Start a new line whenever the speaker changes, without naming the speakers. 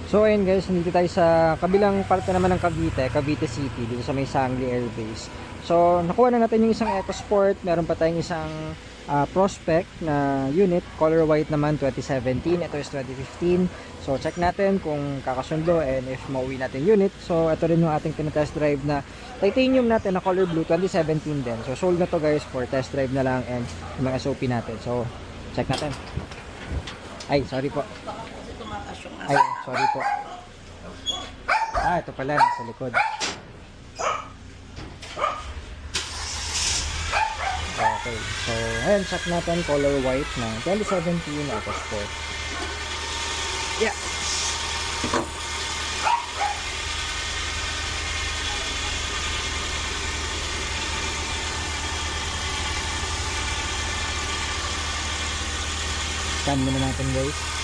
So ayun guys, nandito tayo sa kabilang parte naman ng Cavite, Cavite City, dito sa may Sangli Air Base. So nakuha na natin yung isang EcoSport, meron pa tayong isang Prospect na unit, color white naman 2017, ito is 2015. So check natin kung kakasundo and if mauwi natin unit. So ito rin yung ating tinatest drive na titanium natin na color blue 2017 din. So sold na to guys for test drive na lang and yung mga SOP natin. So check natin. Ay, sorry po. Ay, sorry po. Ito pala, nasa likod. Okay, so, ayan, check natin, color white na 2017 EcoSport. Yeah. Scan muna natin guys.